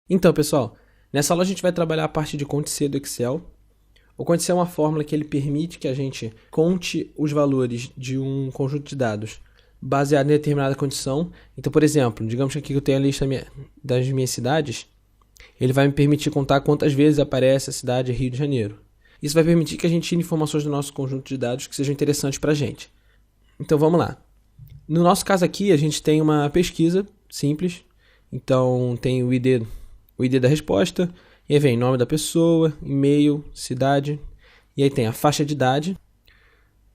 Então, pessoal, nessa aula a gente vai trabalhar a parte de conte C do Excel. O conte C é uma fórmula que ele permite que a gente conte os valores de um conjunto de dados baseado em determinada condição. Então, por exemplo, digamos que aqui eu tenho a lista das minhas cidades, ele vai me permitir contar quantas vezes aparece a cidade Rio de Janeiro. Isso vai permitir que a gente tire informações do nosso conjunto de dados que sejam interessantes para a gente. Então, vamos lá. No nosso caso aqui, a gente tem uma pesquisa simples. Então, tem o ID da resposta, e aí vem nome da pessoa, e-mail, cidade, e aí tem a faixa de idade.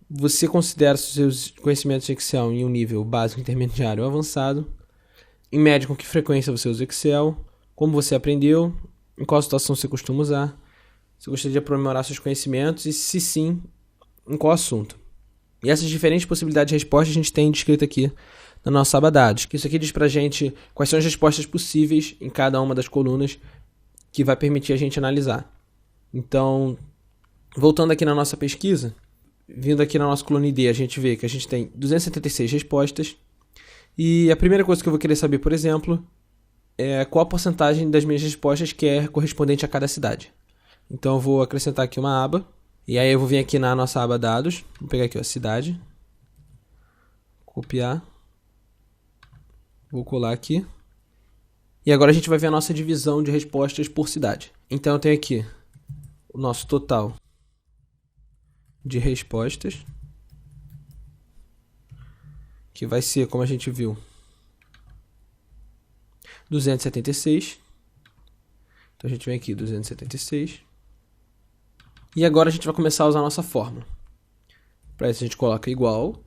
Você considera seus conhecimentos de Excel em um nível básico, intermediário ou avançado. Em média, com que frequência você usa o Excel, como você aprendeu, em qual situação você costuma usar, se gostaria de aprimorar seus conhecimentos e, se sim, em qual assunto. E essas diferentes possibilidades de resposta a gente tem descrito aqui na nossa aba dados, que isso aqui diz pra gente quais são as respostas possíveis em cada uma das colunas que vai permitir a gente analisar. Então, voltando aqui na nossa pesquisa, vindo aqui na nossa coluna ID, a gente vê que a gente tem 276 respostas, e a primeira coisa que eu vou querer saber, por exemplo, é qual a porcentagem das minhas respostas que é correspondente a cada cidade. Então eu vou acrescentar aqui uma aba, e aí eu vou vir aqui na nossa aba dados, vou pegar aqui a cidade, copiar, vou colar aqui. E agora a gente vai ver a nossa divisão de respostas por cidade. Então eu tenho aqui o nosso total de respostas, que vai ser, como a gente viu, 276. Então a gente vem aqui, 276. E agora a gente vai começar a usar a nossa fórmula. Para isso a gente coloca igual,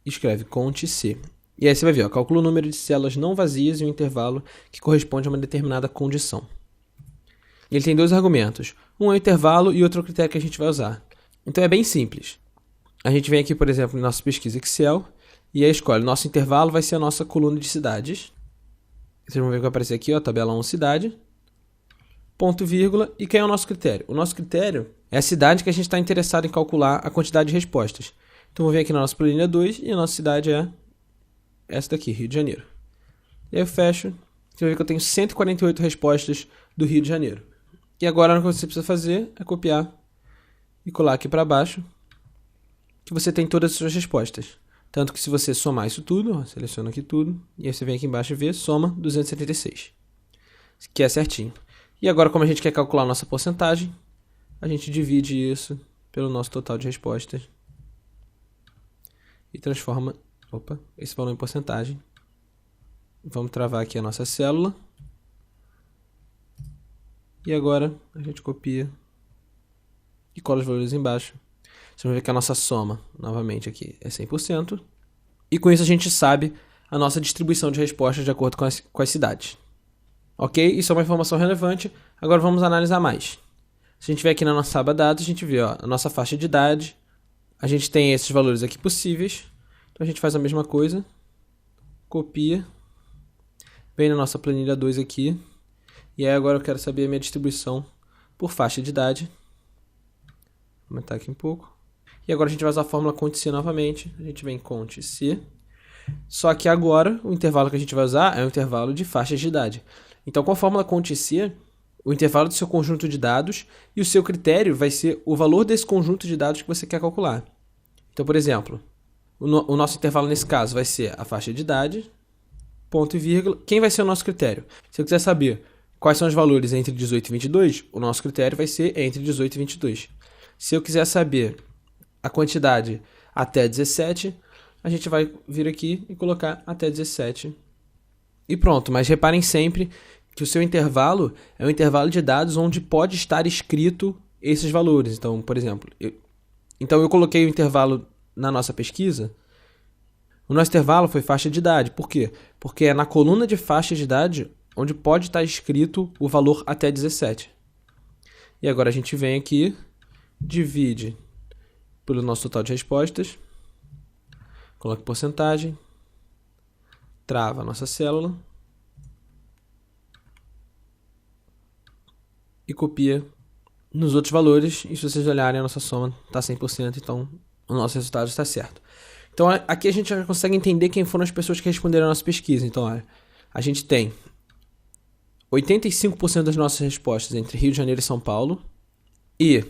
escreve conte C. E aí você vai ver, calcula o número de células não vazias e o intervalo que corresponde a uma determinada condição. Ele tem dois argumentos. Um é o intervalo e outro é o critério que a gente vai usar. Então é bem simples. A gente vem aqui, por exemplo, na nossa pesquisa Excel, e aí escolhe, nosso intervalo vai ser a nossa coluna de cidades. Vocês vão ver que vai aparecer aqui, ó, tabela 1 cidade, ponto, vírgula, e quem é o nosso critério? O nosso critério é a cidade que a gente está interessado em calcular a quantidade de respostas. Então vou vir aqui na nossa planilha 2 e a nossa cidade é essa daqui, Rio de Janeiro. E aí eu fecho, você vai ver que eu tenho 148 respostas do Rio de Janeiro. E agora o que você precisa fazer é copiar e colar aqui para baixo, que você tem todas as suas respostas. Tanto que se você somar isso tudo, ó, seleciona aqui tudo, e aí você vem aqui embaixo e vê, soma 276, que é certinho. E agora, como a gente quer calcular a nossa porcentagem, a gente divide isso pelo nosso total de respostas e transforma esse valor em porcentagem. Vamos travar aqui a nossa célula. E agora a gente copia e cola os valores embaixo. Vocês vão ver que a nossa soma, novamente aqui, é 100%. E com isso a gente sabe a nossa distribuição de respostas de acordo com as cidades. Ok? Isso é uma informação relevante. Agora vamos analisar mais. Se a gente vier aqui na nossa aba dados, a gente vê a nossa faixa de idade. A gente tem esses valores aqui possíveis. Então a gente faz a mesma coisa. Copia. Vem na nossa planilha 2 aqui. E aí agora eu quero saber a minha distribuição por faixa de idade. Vou aumentar aqui um pouco. E agora a gente vai usar a fórmula conte C novamente. A gente vem conte C. Só que agora o intervalo que a gente vai usar é o intervalo de faixas de idade. Então com a fórmula conte C, o intervalo do seu conjunto de dados e o seu critério vai ser o valor desse conjunto de dados que você quer calcular. Então, por exemplo, o nosso intervalo nesse caso vai ser a faixa de idade, ponto e vírgula. Quem vai ser o nosso critério? Se eu quiser saber quais são os valores entre 18 e 22, o nosso critério vai ser entre 18 e 22. Se eu quiser saber a quantidade até 17, a gente vai vir aqui e colocar até 17. E pronto, mas reparem sempre que o seu intervalo é um intervalo de dados onde pode estar escrito esses valores. Então, por exemplo, eu coloquei o intervalo na nossa pesquisa. O nosso intervalo foi faixa de idade. Por quê? Porque é na coluna de faixa de idade onde pode estar escrito o valor até 17. E agora a gente vem aqui, divide pelo nosso total de respostas, coloca porcentagem, trava a nossa célula e copia nos outros valores. E se vocês olharem, a nossa soma está 100%, então o nosso resultado está certo. Então aqui a gente já consegue entender quem foram as pessoas que responderam a nossa pesquisa. Então olha, a gente tem 85% das nossas respostas entre Rio de Janeiro e São Paulo e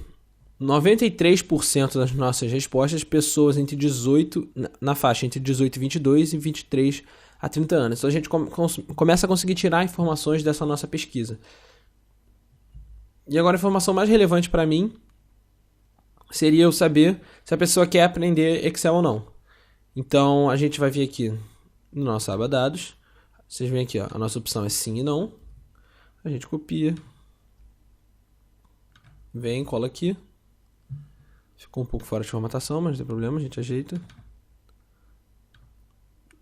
93% das nossas respostas pessoas entre 18, na faixa entre 18 e 22 e 23 a 30 anos. Então a gente começa a conseguir tirar informações dessa nossa pesquisa. E agora a informação mais relevante para mim seria eu saber se a pessoa quer aprender Excel ou não. Então a gente vai vir aqui no nosso aba dados. Vocês veem aqui, ó, a nossa opção é sim e não. A gente copia. Vem, cola aqui. Ficou um pouco fora de formatação, mas não tem problema, a gente ajeita.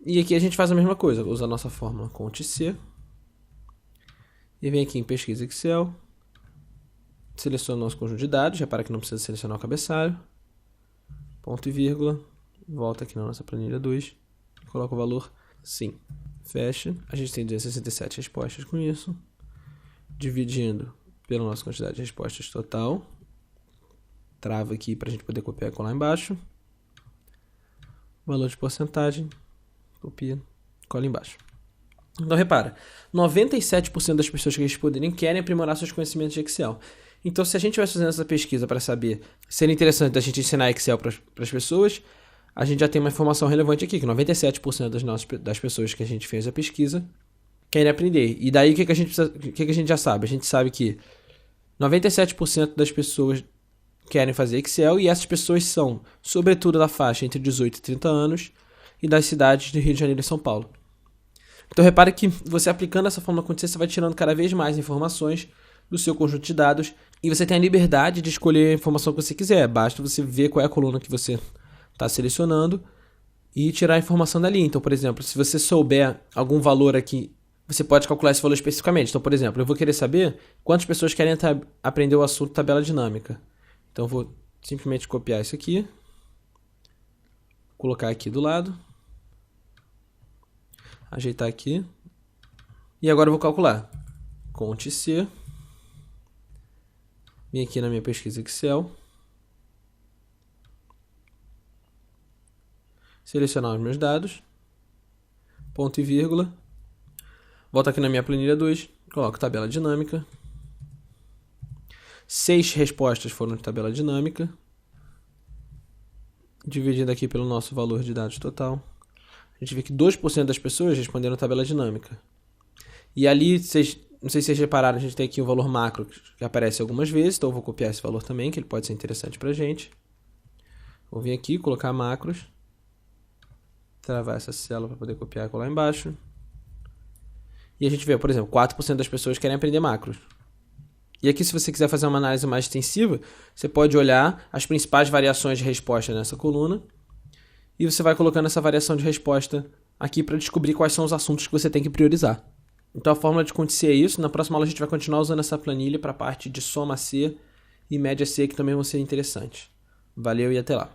E aqui a gente faz a mesma coisa, usa a nossa fórmula Ctrl+C. E vem aqui em pesquisa Excel. Seleciona o nosso conjunto de dados, repara que não precisa selecionar o cabeçalho. Ponto e vírgula. Volta aqui na nossa planilha 2. Coloca o valor sim. Fecha. A gente tem 267 respostas com isso. Dividindo pela nossa quantidade de respostas total. Trava aqui para a gente poder copiar e colar embaixo. Valor de porcentagem. Copia, cola embaixo. Então repara, 97% das pessoas que responderem querem aprimorar seus conhecimentos de Excel. Então se a gente vai fazendo essa pesquisa para saber se seria interessante a gente ensinar Excel para as pessoas, a gente já tem uma informação relevante aqui, que 97% das pessoas que a gente fez a pesquisa querem aprender. E daí o que a gente já sabe? A gente sabe que 97% das pessoas querem fazer Excel e essas pessoas são, sobretudo, da faixa entre 18 e 30 anos e das cidades de Rio de Janeiro e São Paulo. Então repare que você aplicando essa fórmula quantitativa, você vai tirando cada vez mais informações do seu conjunto de dados e você tem a liberdade de escolher a informação que você quiser. Basta você ver qual é a coluna que você está selecionando e tirar a informação dali. Então, por exemplo, se você souber algum valor aqui, você pode calcular esse valor especificamente. Então, por exemplo, eu vou querer saber quantas pessoas querem aprender o assunto tabela dinâmica. Então, eu vou simplesmente copiar isso aqui, colocar aqui do lado, ajeitar aqui, e agora eu vou calcular. Ctrl+C, vim aqui na minha pesquisa Excel, selecionar os meus dados, ponto e vírgula, volto aqui na minha planilha 2, coloco tabela dinâmica, 6 respostas foram de tabela dinâmica, dividindo aqui pelo nosso valor de dados total, a gente vê que 2% das pessoas responderam tabela dinâmica. E ali, não sei se vocês repararam, a gente tem aqui o valor macro que aparece algumas vezes, então eu vou copiar esse valor também, que ele pode ser interessante pra gente. Vou vir aqui, colocar macros, travar essa célula para poder copiar e colar embaixo. E a gente vê, por exemplo, 4% das pessoas querem aprender macros. E aqui, se você quiser fazer uma análise mais extensiva, você pode olhar as principais variações de resposta nessa coluna e você vai colocando essa variação de resposta aqui para descobrir quais são os assuntos que você tem que priorizar. Então a fórmula de acontecer é isso. Na próxima aula a gente vai continuar usando essa planilha para a parte de soma C e média C, que também vão ser interessantes. Valeu e até lá.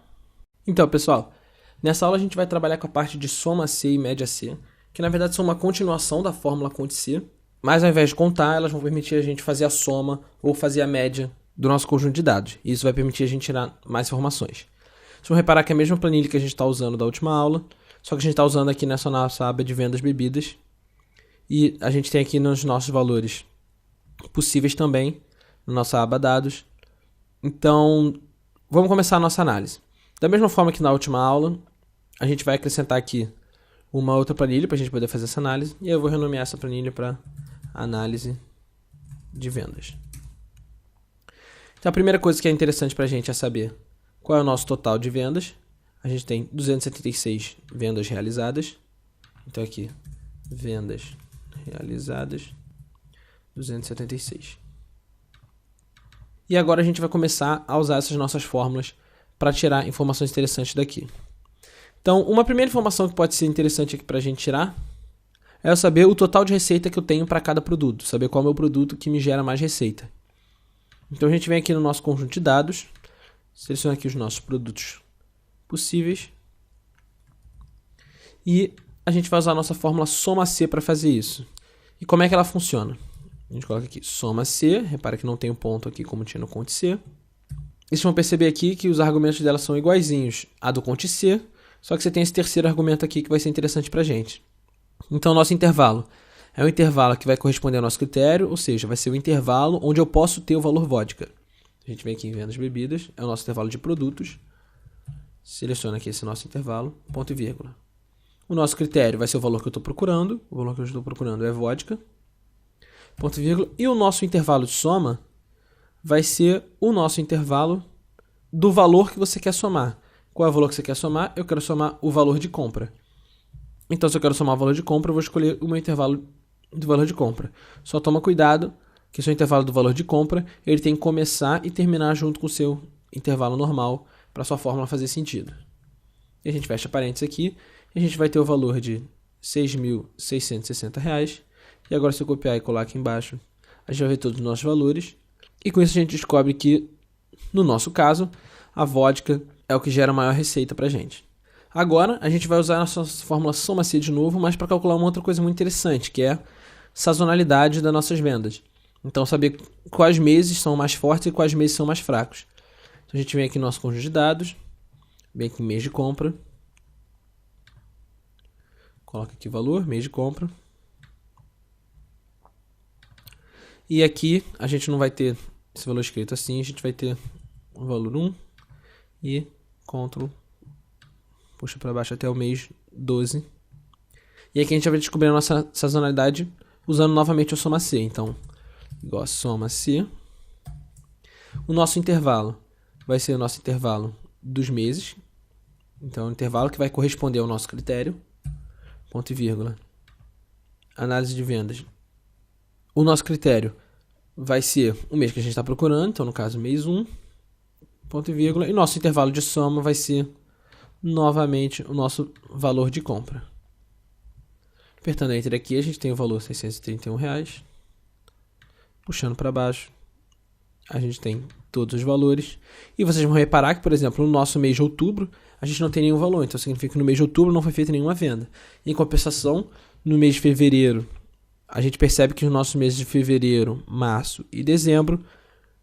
Então, pessoal, nessa aula a gente vai trabalhar com a parte de soma C e média C, que na verdade são uma continuação da fórmula acontecer, mas ao invés de contar, elas vão permitir a gente fazer a soma ou fazer a média do nosso conjunto de dados. E isso vai permitir a gente tirar mais informações. Vocês vão reparar que é a mesma planilha que a gente está usando da última aula, só que a gente está usando aqui nessa nossa aba de vendas bebidas. E a gente tem aqui nos nossos valores possíveis também, na nossa aba dados. Então, vamos começar a nossa análise. Da mesma forma que na última aula, a gente vai acrescentar aqui uma outra planilha para a gente poder fazer essa análise. E eu vou renomear essa planilha para análise de vendas. Então, a primeira coisa que é interessante para a gente é saber qual é o nosso total de vendas. A gente tem 276 vendas realizadas. Então, aqui, vendas realizadas, 276. E agora a gente vai começar a usar essas nossas fórmulas para tirar informações interessantes daqui. Então, uma primeira informação que pode ser interessante aqui para a gente tirar é eu saber o total de receita que eu tenho para cada produto, saber qual é o meu produto que me gera mais receita. Então, a gente vem aqui no nosso conjunto de dados, seleciona aqui os nossos produtos possíveis e a gente vai usar a nossa fórmula soma C para fazer isso. E como é que ela funciona? A gente coloca aqui soma C, repara que não tem um ponto aqui como tinha no Cont C. E vocês vão perceber aqui que os argumentos dela são iguaizinhos a do Cont C, só que você tem esse terceiro argumento aqui que vai ser interessante para a gente. Então, nosso intervalo é um intervalo que vai corresponder ao nosso critério, ou seja, vai ser o intervalo onde eu posso ter o valor vodka. A gente vem aqui em vendas de bebidas, é o nosso intervalo de produtos. Seleciona aqui esse nosso intervalo, ponto e vírgula. O nosso critério vai ser o valor que eu estou procurando. O valor que eu estou procurando é vodka. Ponto e vírgula. E o nosso intervalo de soma vai ser o nosso intervalo do valor que você quer somar. Qual é o valor que você quer somar? Eu quero somar o valor de compra. Então, se eu quero somar o valor de compra, eu vou escolher o meu intervalo do valor de compra. Só toma cuidado que o seu intervalo do valor de compra ele tem que começar e terminar junto com o seu intervalo normal para a sua fórmula fazer sentido. E a gente fecha parênteses aqui e a gente vai ter o valor de R$ 6.660. E agora, se eu copiar e colar aqui embaixo, a gente vai ver todos os nossos valores. E com isso a gente descobre que, no nosso caso, a vodka é o que gera a maior receita para a gente. Agora, a gente vai usar a nossa fórmula soma-se de novo, mas para calcular uma outra coisa muito interessante, que é a sazonalidade das nossas vendas. Então, saber quais meses são mais fortes e quais meses são mais fracos. Então, a gente vem aqui no nosso conjunto de dados, vem aqui em mês de compra, coloca aqui o valor, mês de compra. E aqui a gente não vai ter esse valor escrito assim, a gente vai ter o valor 1 e Ctrl puxa para baixo até o mês 12. E aqui a gente vai descobrir a nossa sazonalidade usando novamente o soma-se. Então, igual a soma-se. O nosso intervalo vai ser o nosso intervalo dos meses. Então, é um intervalo que vai corresponder ao nosso critério. Ponto e vírgula. Análise de vendas. O nosso critério vai ser o mês que a gente está procurando. Então, no caso, mês 1. Ponto e vírgula. E nosso intervalo de soma vai ser novamente o nosso valor de compra. Apertando Enter aqui, a gente tem o valor R$ 631. Puxando para baixo, a gente tem todos os valores. E vocês vão reparar que, por exemplo, no nosso mês de outubro, a gente não tem nenhum valor. Então, significa que no mês de outubro não foi feita nenhuma venda. Em compensação, no mês de fevereiro, a gente percebe que os nossos meses de fevereiro, março e dezembro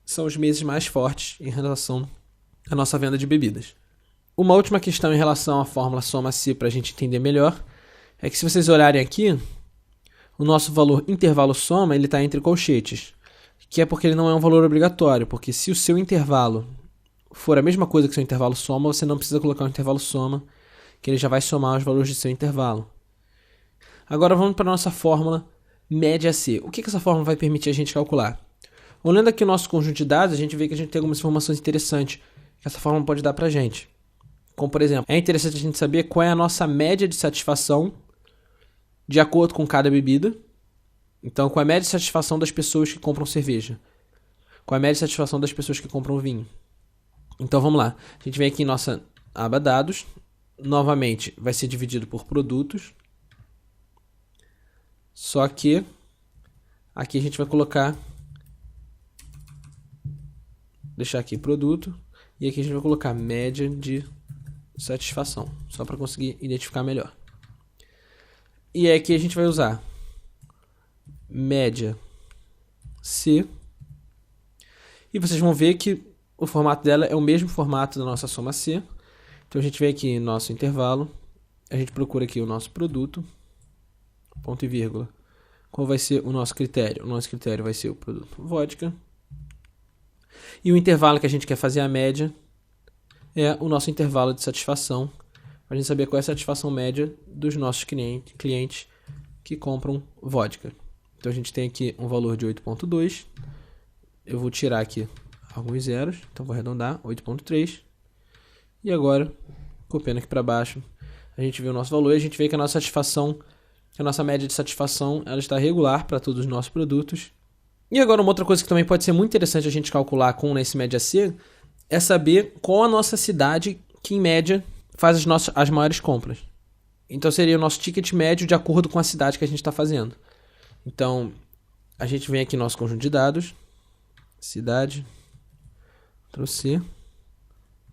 são os meses mais fortes em relação à nossa venda de bebidas. Uma última questão em relação à fórmula soma-se para a gente entender melhor é que se vocês olharem aqui, o nosso valor intervalo soma ele está entre colchetes, que é porque ele não é um valor obrigatório, porque se o seu intervalo for a mesma coisa que o seu intervalo soma, você não precisa colocar o intervalo soma, que ele já vai somar os valores do seu intervalo. Agora vamos para a nossa fórmula média C. O que essa fórmula vai permitir a gente calcular? Olhando aqui o nosso conjunto de dados, a gente vê que a gente tem algumas informações interessantes que essa fórmula pode dar para a gente. Como, por exemplo, é interessante a gente saber qual é a nossa média de satisfação de acordo com cada bebida. Então, qual é a média de satisfação das pessoas que compram cerveja? Qual é a média de satisfação das pessoas que compram vinho? Então, vamos lá. A gente vem aqui em nossa aba dados. Novamente, vai ser dividido por produtos. Só que aqui a gente vai colocar... deixar aqui produto. E aqui a gente vai colocar média de satisfação, só para conseguir identificar melhor. E aqui a gente vai usar média C. E vocês vão ver que o formato dela é o mesmo formato da nossa soma C. Então a gente vem aqui no nosso intervalo, a gente procura aqui o nosso produto, ponto e vírgula. Qual vai ser o nosso critério? O nosso critério vai ser o produto vodka. E o intervalo que a gente quer fazer a média é o nosso intervalo de satisfação, para a gente saber qual é a satisfação média dos nossos clientes que compram vodka. Então a gente tem aqui um valor de 8.2, eu vou tirar aqui alguns zeros, então vou arredondar, 8.3, e agora, copiando aqui para baixo, a gente vê o nosso valor e a gente vê que a nossa satisfação, a nossa média de satisfação, ela está regular para todos os nossos produtos. E agora uma outra coisa que também pode ser muito interessante a gente calcular com esse média C, é saber qual a nossa cidade que, em média, faz as maiores compras. Então, seria o nosso ticket médio de acordo com a cidade que a gente está fazendo. Então, a gente vem aqui no nosso conjunto de dados. Cidade. Ctrl C.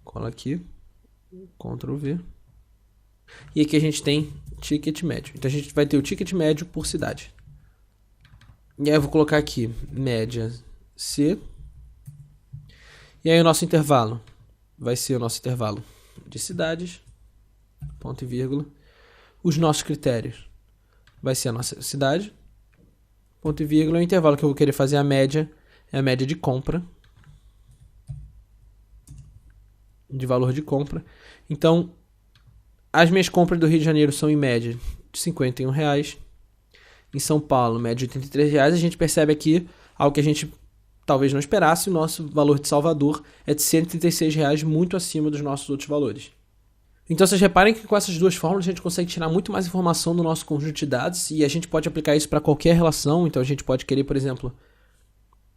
Cola aqui. Ctrl V. E aqui a gente tem ticket médio. Então, a gente vai ter o ticket médio por cidade. E aí eu vou colocar aqui média C. E aí o nosso intervalo vai ser o nosso intervalo de cidades, ponto e vírgula. Os nossos critérios vai ser a nossa cidade, ponto e vírgula, o intervalo que eu vou querer fazer a média é a média de compra, de valor de compra. Então, as minhas compras do Rio de Janeiro são em média de R$51. Em São Paulo, média de R$83. A gente percebe aqui algo que a gente talvez não esperasse. O nosso valor de Salvador é de R$136, muito acima dos nossos outros valores. Então, vocês reparem que com essas duas fórmulas a gente consegue tirar muito mais informação do nosso conjunto de dados e a gente pode aplicar isso para qualquer relação. Então, a gente pode querer, por exemplo,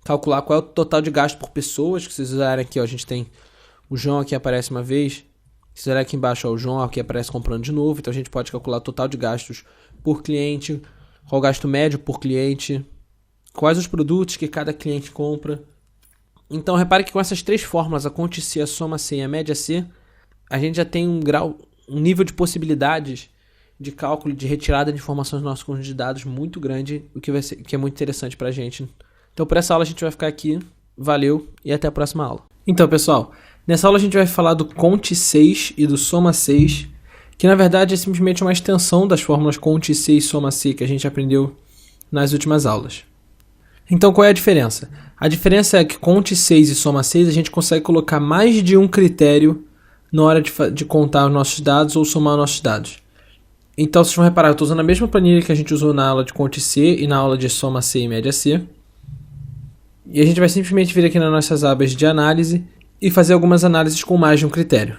calcular qual é o total de gasto por pessoas. Que vocês usarem aqui, ó, a gente tem o João aqui aparece uma vez. Se olhar aqui embaixo, ó, o João aqui aparece comprando de novo. Então, a gente pode calcular o total de gastos por cliente, qual o gasto médio por cliente, quais os produtos que cada cliente compra. Então, repare que com essas três fórmulas, a conta C, a soma C e a média C, a gente já tem um nível de possibilidades de cálculo, de retirada de informações do nosso conjunto de dados muito grande, o que é muito interessante para a gente. Então, por essa aula a gente vai ficar aqui. Valeu e até a próxima aula. Então, pessoal, nessa aula a gente vai falar do Conte 6 e do Soma 6, que na verdade é simplesmente uma extensão das fórmulas Conte C e Soma C que a gente aprendeu nas últimas aulas. Então, qual é a diferença? A diferença é que Conte 6 e Soma 6 a gente consegue colocar mais de um critério na hora de contar os nossos dados ou somar os nossos dados. Então, vocês vão reparar, eu estou usando a mesma planilha que a gente usou na aula de Conte C e na aula de Soma C e Média C. E a gente vai simplesmente vir aqui nas nossas abas de análise e fazer algumas análises com mais de um critério.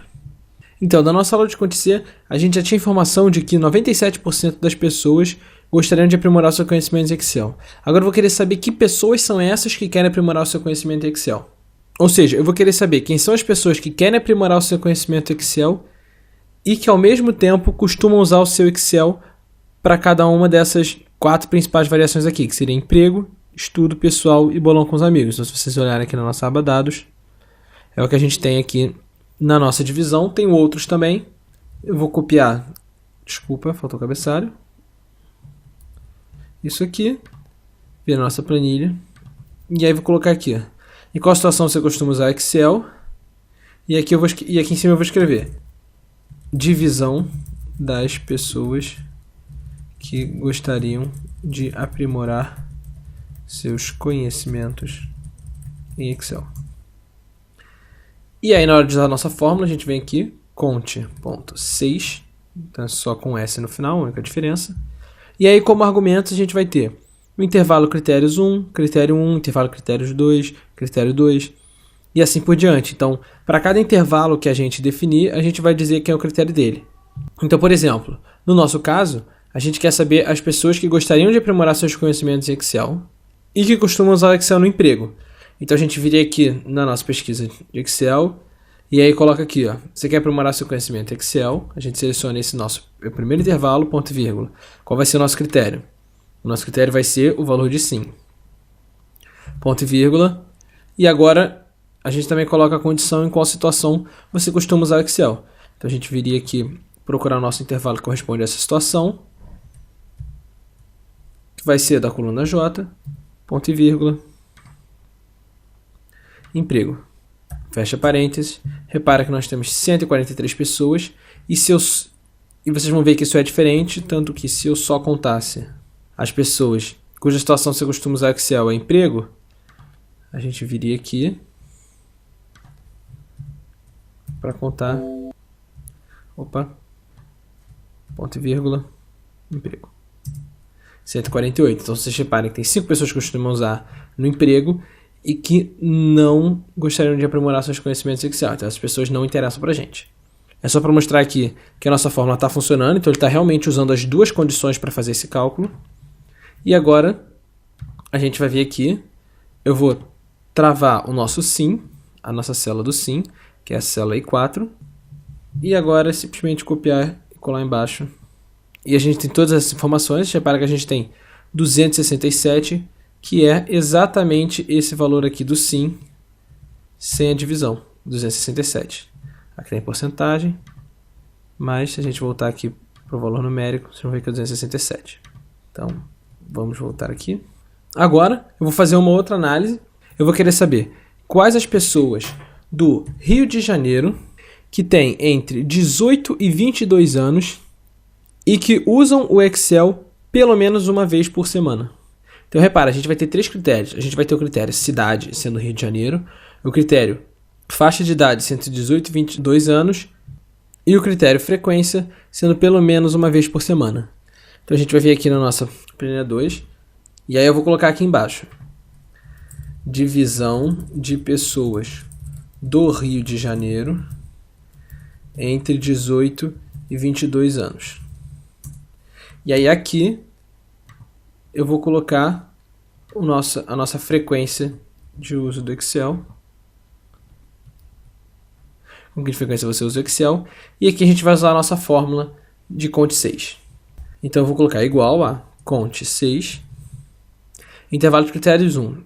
Então, da nossa aula de Conte C, a gente já tinha informação de que 97% das pessoas gostariam de aprimorar seu conhecimento em Excel. Agora eu vou querer saber que pessoas são essas que querem aprimorar o seu conhecimento em Excel. Ou seja, eu vou querer saber quem são as pessoas que querem aprimorar o seu conhecimento em Excel e que ao mesmo tempo costumam usar o seu Excel para cada uma dessas 4 principais variações aqui, que seria emprego, estudo pessoal e bolão com os amigos. Então, se vocês olharem aqui na nossa aba dados, é o que a gente tem aqui na nossa divisão. Tem outros também. Eu vou copiar, desculpa, faltou o cabeçalho. Isso aqui, vir a nossa planilha. E aí vou colocar aqui, ó. Em qual situação você costuma usar Excel? E aqui em cima eu vou escrever divisão das pessoas que gostariam de aprimorar seus conhecimentos em Excel. E aí, na hora de usar a nossa fórmula, a gente vem aqui, conte.6, então só com S no final, a única diferença. E aí, como argumentos, a gente vai ter o intervalo critérios 1, critério 1, intervalo critérios 2, critério 2, e assim por diante. Então, para cada intervalo que a gente definir, a gente vai dizer quem é o critério dele. Então, por exemplo, no nosso caso, a gente quer saber as pessoas que gostariam de aprimorar seus conhecimentos em Excel e que costumam usar o Excel no emprego. Então, a gente viria aqui na nossa pesquisa de Excel e aí coloca aqui, ó, você quer aprimorar seu conhecimento em Excel, a gente seleciona esse nosso primeiro intervalo, ponto e vírgula. Qual vai ser o nosso critério? O nosso critério vai ser o valor de sim. Ponto e vírgula. E agora, a gente também coloca a condição em qual situação você costuma usar o Excel. Então, a gente viria aqui procurar o nosso intervalo que corresponde a essa situação, que vai ser da coluna J, ponto e vírgula, emprego. Fecha parênteses. Repara que nós temos 143 pessoas. E vocês vão ver que isso é diferente, tanto que se eu só contasse as pessoas cuja situação você costuma usar Excel é emprego, a gente viria aqui para contar, ponto e vírgula, emprego. 148. Então, vocês reparem que tem 5 pessoas que costumam usar no emprego e que não gostariam de aprimorar seus conhecimentos em Excel. Então, essas pessoas não interessam para a gente. É só para mostrar aqui que a nossa fórmula está funcionando, então ele está realmente usando as duas condições para fazer esse cálculo. E agora, a gente vai vir aqui, eu vou travar o nosso sim, a nossa célula do sim, que é a célula I4, e agora é simplesmente copiar e colar embaixo. E a gente tem todas essas informações, repara que a gente tem 267, que é exatamente esse valor aqui do sim, sem a divisão, 267. Aqui tem porcentagem, mas se a gente voltar aqui para o valor numérico, vocês vão ver que é 267. Então, vamos voltar aqui. Agora, eu vou fazer uma outra análise. Eu vou querer saber quais as pessoas do Rio de Janeiro que têm entre 18 e 22 anos e que usam o Excel pelo menos uma vez por semana. Então repara, a gente vai ter 3 critérios. A gente vai ter o critério cidade, sendo Rio de Janeiro, o critério faixa de idade, entre 18 e 22 anos, e o critério frequência, sendo pelo menos uma vez por semana. Então a gente vai vir aqui na nossa planilha 2, e aí eu vou colocar aqui embaixo. Divisão de pessoas do Rio de Janeiro entre 18 e 22 anos. E aí aqui eu vou colocar a nossa frequência de uso do Excel. Com que frequência você usa o Excel. E aqui a gente vai usar a nossa fórmula de Conte 6. Então eu vou colocar igual a Conte 6. Intervalo de critérios 1.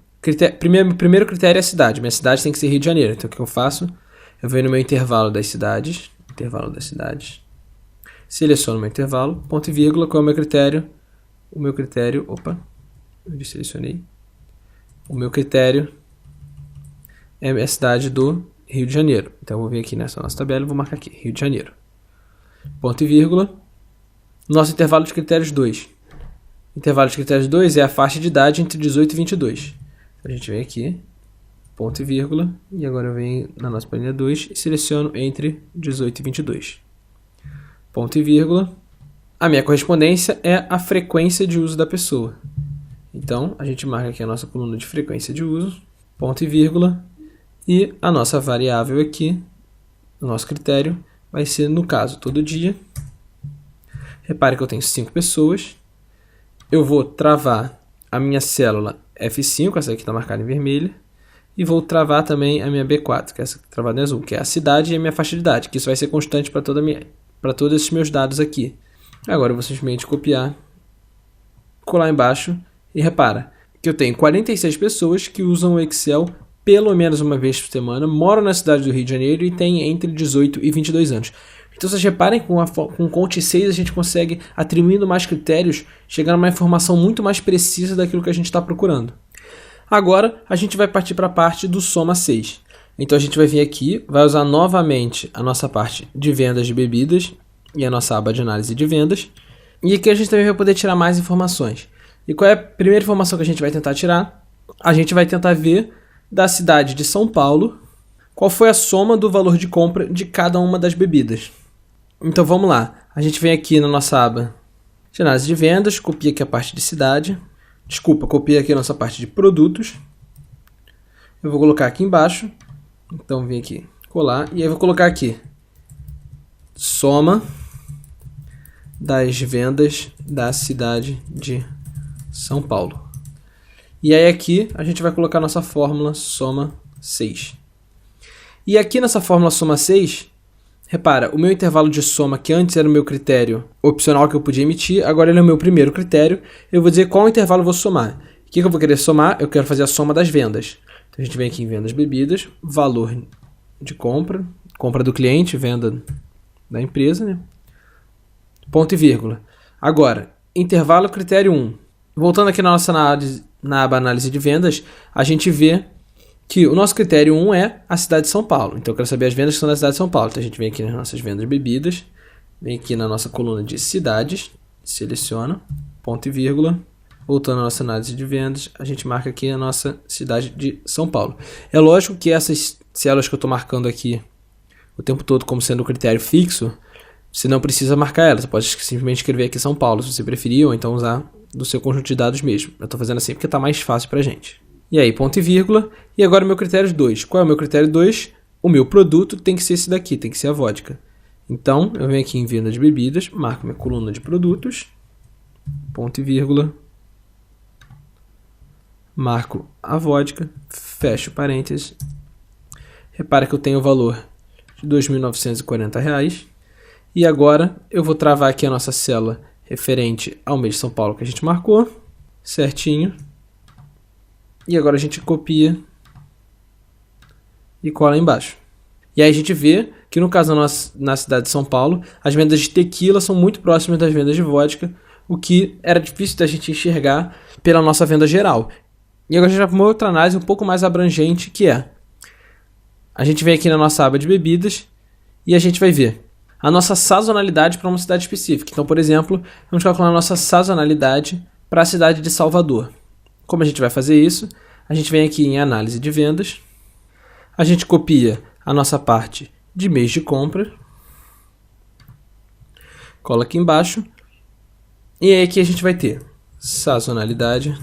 Primeiro critério é a cidade. Minha cidade tem que ser Rio de Janeiro. Então o que eu faço? Eu venho no meu intervalo das cidades. Seleciono o meu intervalo. Ponto e vírgula. Qual é o meu critério? O meu critério... Opa. Eu desselecionei. O meu critério é a cidade do Rio de Janeiro. Então eu vou vir aqui nessa nossa tabela e vou marcar aqui. Rio de Janeiro. Ponto e vírgula. Nosso intervalo de critérios 2. Intervalo de critérios 2 é a faixa de idade entre 18 e 22. A gente vem aqui, ponto e vírgula, e agora eu venho na nossa planilha 2 e seleciono entre 18 e 22. Ponto e vírgula. A minha correspondência é a frequência de uso da pessoa. Então, a gente marca aqui a nossa coluna de frequência de uso, ponto e vírgula, e a nossa variável aqui, o nosso critério, vai ser, no caso, todo dia. Repare que eu tenho 5 pessoas. Eu vou travar a minha célula F5, essa aqui está marcada em vermelho, e vou travar também a minha B4, que é essa aqui travada em azul, que é a cidade e a minha faixa de idade, que isso vai ser constante para todos esses meus dados aqui. Agora eu vou simplesmente copiar, colar embaixo, e repara que eu tenho 46 pessoas que usam o Excel pelo menos uma vez por semana, moram na cidade do Rio de Janeiro e têm entre 18 e 22 anos. Então vocês reparem que com o Conte 6 a gente consegue, atribuindo mais critérios, chegar a uma informação muito mais precisa daquilo que a gente está procurando. Agora a gente vai partir para a parte do Soma 6. Então a gente vai vir aqui, vai usar novamente a nossa parte de vendas de bebidas e a nossa aba de análise de vendas. E aqui a gente também vai poder tirar mais informações. E qual é a primeira informação que a gente vai tentar tirar? A gente vai tentar ver da cidade de São Paulo qual foi a soma do valor de compra de cada uma das bebidas. Então vamos lá, a gente vem aqui na nossa aba de análise de vendas, copia aqui a parte de cidade, copia aqui a nossa parte de produtos, eu vou colocar aqui embaixo, então vem aqui, colar, e aí vou colocar aqui, soma das vendas da cidade de São Paulo. E aí aqui a gente vai colocar a nossa fórmula soma 6. E aqui nessa fórmula soma 6, repara, o meu intervalo de soma, que antes era o meu critério opcional que eu podia emitir, agora ele é o meu primeiro critério. Eu vou dizer qual intervalo eu vou somar. O que eu vou querer somar? Eu quero fazer a soma das vendas. Então a gente vem aqui em vendas bebidas, valor de compra, compra do cliente, venda da empresa, né? Ponto e vírgula. Agora, intervalo critério 1. Voltando aqui na nossa análise, na aba análise de vendas, a gente vê que o nosso critério 1 é a cidade de São Paulo. Então eu quero saber as vendas que são da cidade de São Paulo. Então a gente vem aqui nas nossas vendas bebidas, vem aqui na nossa coluna de cidades, seleciona, ponto e vírgula. Voltando à nossa análise de vendas, a gente marca aqui a nossa cidade de São Paulo. É lógico que essas células que eu estou marcando aqui o tempo todo como sendo o critério fixo, você não precisa marcar elas. Você pode simplesmente escrever aqui São Paulo, se você preferir, ou então usar do seu conjunto de dados mesmo. Eu estou fazendo assim porque está mais fácil para a gente. E aí, ponto e vírgula. E agora o meu critério 2. Qual é o meu critério 2? O meu produto tem que ser esse daqui, tem que ser a vodka. Então, eu venho aqui em venda de bebidas, marco minha coluna de produtos, ponto e vírgula, marco a vodka, fecho parênteses. Repara que eu tenho o valor de R$ 2.940. E agora eu vou travar aqui a nossa célula referente ao mês de São Paulo que a gente marcou, certinho. E agora a gente copia e cola embaixo. E aí a gente vê que no caso na cidade de São Paulo, as vendas de tequila são muito próximas das vendas de vodka, o que era difícil da gente enxergar pela nossa venda geral. E agora a gente vai para uma outra análise um pouco mais abrangente, que é: a gente vem aqui na nossa aba de bebidas e a gente vai ver a nossa sazonalidade para uma cidade específica. Então, por exemplo, vamos calcular a nossa sazonalidade para a cidade de Salvador. Como a gente vai fazer isso? A gente vem aqui em análise de vendas, a gente copia a nossa parte de mês de compra, cola aqui embaixo, e aí aqui a gente vai ter sazonalidade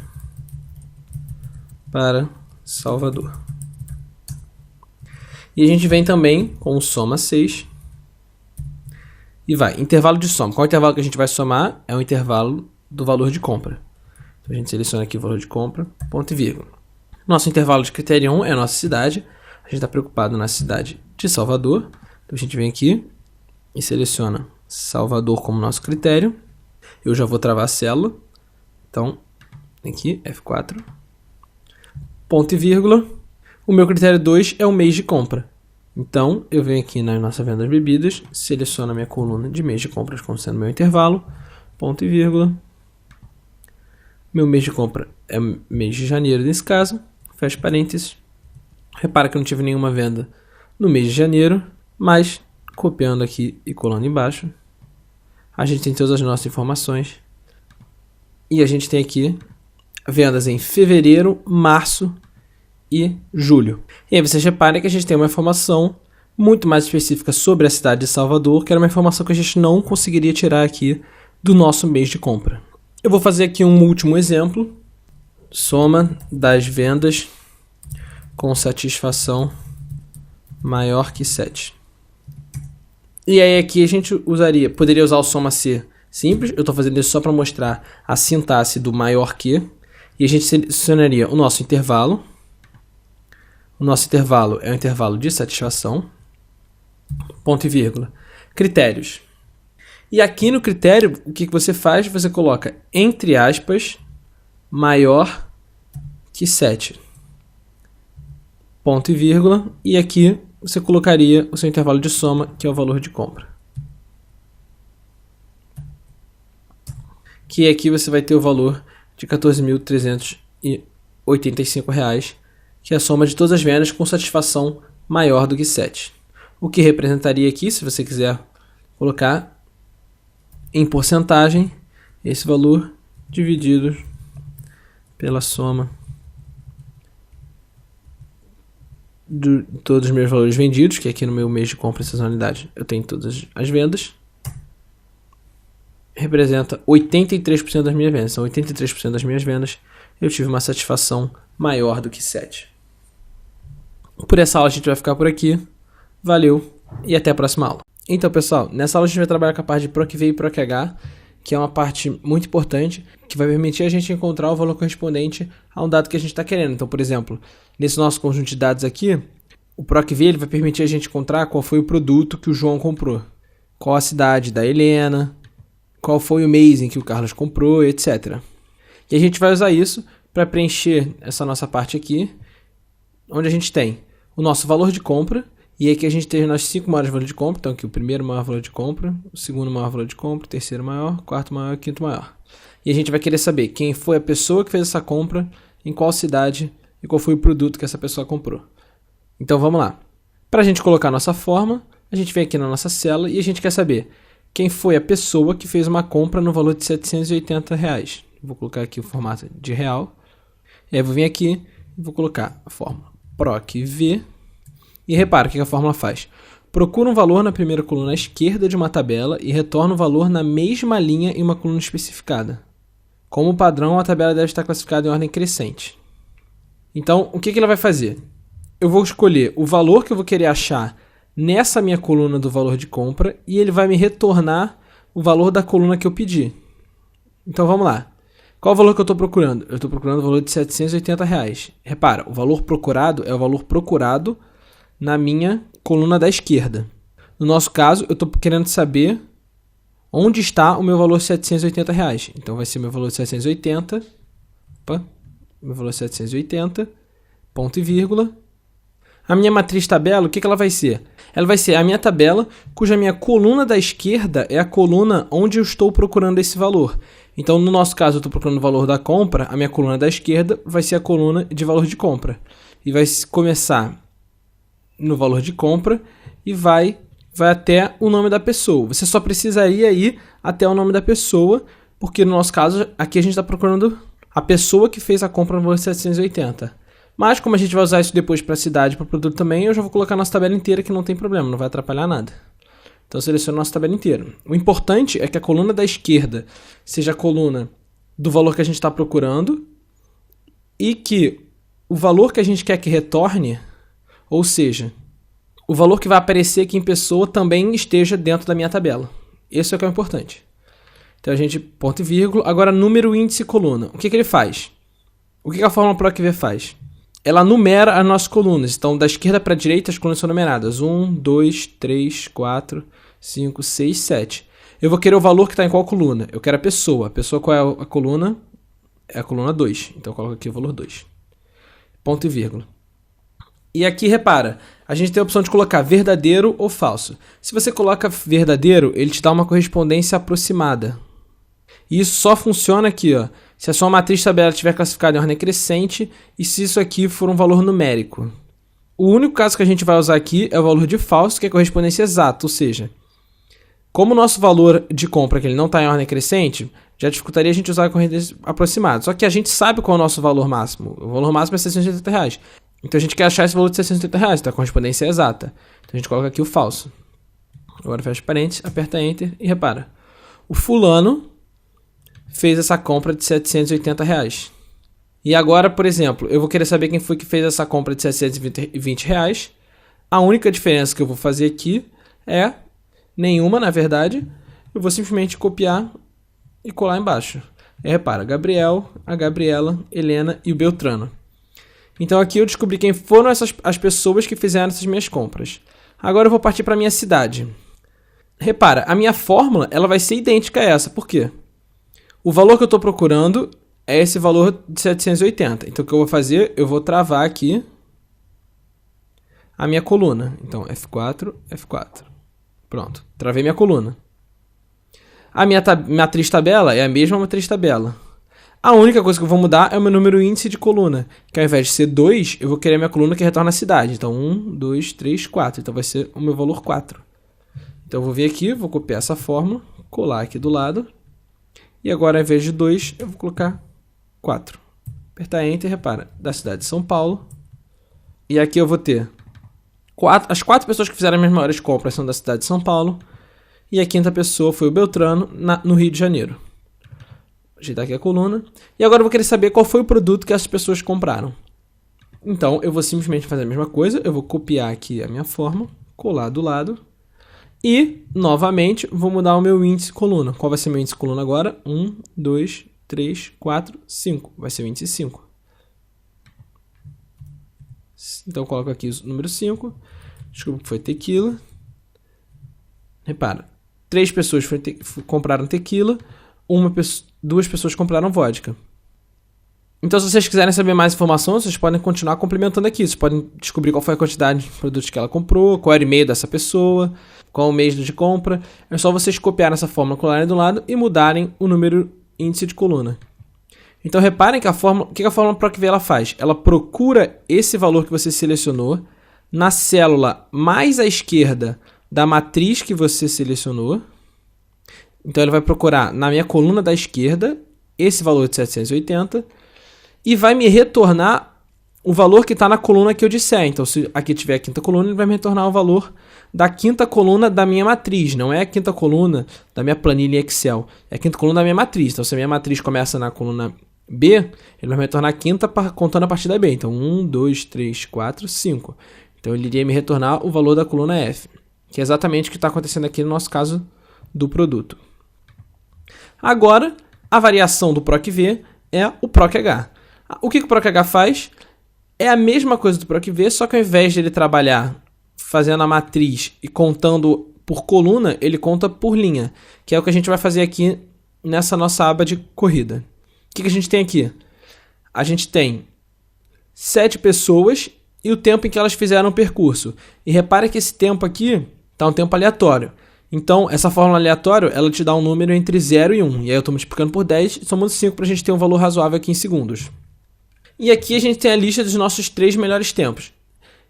para Salvador. E a gente vem também com o soma 6 e vai, intervalo de soma. Qual é o intervalo que a gente vai somar? É o intervalo do valor de compra. Então a gente seleciona aqui o valor de compra, ponto e vírgula. Nosso intervalo de critério 1 é a nossa cidade. A gente está preocupado na cidade de Salvador. Então a gente vem aqui e seleciona Salvador como nosso critério. Eu já vou travar a célula. Então, aqui, F4. Ponto e vírgula. O meu critério 2 é o mês de compra. Então, eu venho aqui na nossa venda de bebidas, seleciono a minha coluna de mês de compras como sendo meu intervalo, ponto e vírgula. Meu mês de compra é mês de janeiro nesse caso, fecha parênteses. Repara que eu não tive nenhuma venda no mês de janeiro, mas copiando aqui e colando embaixo, a gente tem todas as nossas informações. E a gente tem aqui vendas em fevereiro, março e julho. E aí vocês reparem que a gente tem uma informação muito mais específica sobre a cidade de Salvador, que era uma informação que a gente não conseguiria tirar aqui do nosso mês de compra. Eu vou fazer aqui um último exemplo. Soma das vendas com satisfação maior que 7. E aí aqui a gente poderia usar o soma C simples. Eu estou fazendo isso só para mostrar a sintaxe do maior que. E a gente selecionaria o nosso intervalo. O nosso intervalo é o intervalo de satisfação, ponto e vírgula. Critérios. E aqui no critério, o que você faz? Você coloca, entre aspas, maior que 7. Ponto e vírgula. E aqui você colocaria o seu intervalo de soma, que é o valor de compra. Que aqui você vai ter o valor de R$ 14.385, que é a soma de todas as vendas com satisfação maior do que 7. O que representaria aqui, se você quiser colocar em porcentagem, esse valor dividido pela soma de todos os meus valores vendidos, que aqui no meu mês de compra e sazonalidade eu tenho todas as vendas, representa 83% das minhas vendas. São 83% das minhas vendas eu tive uma satisfação maior do que 7. Por essa aula a gente vai ficar por aqui. Valeu e até a próxima aula. Então, pessoal, nessa aula a gente vai trabalhar com a parte de PROC-V e PROC-H, que é uma parte muito importante, que vai permitir a gente encontrar o valor correspondente a um dado que a gente está querendo. Então, por exemplo, nesse nosso conjunto de dados aqui, o PROC-V ele vai permitir a gente encontrar qual foi o produto que o João comprou, qual a cidade da Helena, qual foi o mês em que o Carlos comprou, etc. E a gente vai usar isso para preencher essa nossa parte aqui, onde a gente tem o nosso valor de compra, e aqui a gente tem as 5 maiores valores de compra. Então aqui o primeiro maior valor de compra, o segundo maior valor de compra, o terceiro maior, o quarto maior e o quinto maior. E a gente vai querer saber quem foi a pessoa que fez essa compra, em qual cidade e qual foi o produto que essa pessoa comprou. Então vamos lá. Para a gente colocar a nossa forma, a gente vem aqui na nossa célula e a gente quer saber quem foi a pessoa que fez uma compra no valor de R$ 780. Vou colocar aqui o formato de real. E aí eu vou vir aqui e vou colocar a fórmula PROC-V. E repara o que a fórmula faz. Procura um valor na primeira coluna à esquerda de uma tabela e retorna o valor na mesma linha em uma coluna especificada. Como padrão, a tabela deve estar classificada em ordem crescente. Então, o que ela vai fazer? Eu vou escolher o valor que eu vou querer achar nessa minha coluna do valor de compra e ele vai me retornar o valor da coluna que eu pedi. Então, vamos lá. Qual o valor que eu estou procurando? Eu estou procurando o valor de R$ 780. Repara, o valor procurado é o valor procurado na minha coluna da esquerda. No nosso caso, eu estou querendo saber onde está o meu valor de R$ 780. Então, vai ser meu valor de 780. Meu valor de 780, ponto e vírgula. A minha matriz tabela, o que ela vai ser? Ela vai ser a minha tabela, cuja minha coluna da esquerda é a coluna onde eu estou procurando esse valor. Então, no nosso caso, eu estou procurando o valor da compra, a minha coluna da esquerda vai ser a coluna de valor de compra. E vai começar no valor de compra e vai até o nome da pessoa. Você só precisaria ir até o nome da pessoa, porque no nosso caso, aqui a gente está procurando a pessoa que fez a compra no valor de 780. Mas como a gente vai usar isso depois para a cidade e para o produto também, eu já vou colocar nossa tabela inteira que não tem problema, não vai atrapalhar nada. Então eu seleciono nossa tabela inteira. O importante é que a coluna da esquerda seja a coluna do valor que a gente está procurando e que o valor que a gente quer que retorne, ou seja, o valor que vai aparecer aqui em pessoa também esteja dentro da minha tabela. Esse é o que é importante. Então a gente, ponto e vírgula. Agora, número, índice e coluna. O que ele faz? O que a fórmula PROC-V faz? Ela numera as nossas colunas. Então, da esquerda para a direita, as colunas são numeradas. 1, 2, 3, 4, 5, 6, 7. Eu vou querer o valor que está em qual coluna? Eu quero a pessoa. A pessoa, qual é a coluna? É a coluna 2. Então, eu coloco aqui o valor 2. Ponto e vírgula. E aqui, repara, a gente tem a opção de colocar verdadeiro ou falso. Se você coloca verdadeiro, ele te dá uma correspondência aproximada. E isso só funciona aqui, ó, se a sua matriz tabela estiver classificada em ordem crescente e se isso aqui for um valor numérico. O único caso que a gente vai usar aqui é o valor de falso, que é correspondência exata, ou seja, como o nosso valor de compra que ele não está em ordem crescente, já dificultaria a gente usar a correspondência aproximada. Só que a gente sabe qual é o nosso valor máximo. O valor máximo é R$680. Então a gente quer achar esse valor de R$680, então a correspondência é exata. Então a gente coloca aqui o falso. Agora fecha parênteses, aperta Enter e repara. O fulano fez essa compra de R$780. E agora, por exemplo, eu vou querer saber quem foi que fez essa compra de R$720. A única diferença que eu vou fazer aqui é nenhuma, na verdade. Eu vou simplesmente copiar e colar embaixo. E repara, Gabriel, a Gabriela, Helena e o Beltrano. Então aqui eu descobri quem foram as pessoas que fizeram essas minhas compras. Agora eu vou partir para a minha cidade. Repara, a minha fórmula ela vai ser idêntica a essa. Por quê? O valor que eu estou procurando é esse valor de 780. Então o que eu vou fazer? Eu vou travar aqui a minha coluna. Então F4, F4. Pronto, travei minha coluna. A minha matriz tabela é a mesma matriz tabela. A única coisa que eu vou mudar é o meu número índice de coluna, que ao invés de ser 2, eu vou querer a minha coluna que retorna à cidade. Então 1, 2, 3, 4. Então vai ser o meu valor 4. Então eu vou vir aqui, vou copiar essa fórmula, colar aqui do lado. E agora ao invés de 2, eu vou colocar 4. Apertar Enter, repara, da cidade de São Paulo. E aqui eu vou ter as 4 pessoas que fizeram as minhas maiores compras são da cidade de São Paulo. E a quinta pessoa foi o Beltrano, no Rio de Janeiro. Ajeitar aqui a coluna. E agora eu vou querer saber qual foi o produto que essas pessoas compraram. Então, eu vou simplesmente fazer a mesma coisa. Eu vou copiar aqui a minha fórmula, colar do lado. E, novamente, vou mudar o meu índice coluna. Qual vai ser meu índice coluna agora? 1, 2, 3, 4, 5. Vai ser o índice 5. Então, eu coloco aqui o número 5. Desculpa que foi tequila. Repara, 3 pessoas compraram tequila. 2 pessoas compraram vodka. Então, se vocês quiserem saber mais informações, vocês podem continuar complementando aqui. Vocês podem descobrir qual foi a quantidade de produtos que ela comprou, qual era o e-mail dessa pessoa, qual o mês de compra. É só vocês copiarem essa fórmula, colarem do lado e mudarem o número índice de coluna. Então, reparem que o que a fórmula PROC-V ela faz? Ela procura esse valor que você selecionou na célula mais à esquerda da matriz que você selecionou. Então, ele vai procurar na minha coluna da esquerda esse valor de 780 e vai me retornar o valor que está na coluna que eu disser. Então, se aqui tiver a quinta coluna, ele vai me retornar o valor da quinta coluna da minha matriz. Não é a quinta coluna da minha planilha Excel. É a quinta coluna da minha matriz. Então, se a minha matriz começa na coluna B, ele vai me retornar a quinta contando a partir da B. Então, 1, 2, 3, 4, 5. Então, ele iria me retornar o valor da coluna F, que é exatamente o que está acontecendo aqui no nosso caso do produto. Agora, a variação do PROC-V é o PROC-H. O que o PROC-H faz? É a mesma coisa do PROC-V, só que ao invés de ele trabalhar fazendo a matriz e contando por coluna, ele conta por linha, que é o que a gente vai fazer aqui nessa nossa aba de corrida. O que a gente tem aqui? A gente tem 7 pessoas e o tempo em que elas fizeram o percurso. E repare que esse tempo aqui está um tempo aleatório. Então, essa fórmula aleatória, ela te dá um número entre 0 e 1. E aí eu estou multiplicando por 10 e somando 5 para a gente ter um valor razoável aqui em segundos. E aqui a gente tem a lista dos nossos 3 melhores tempos.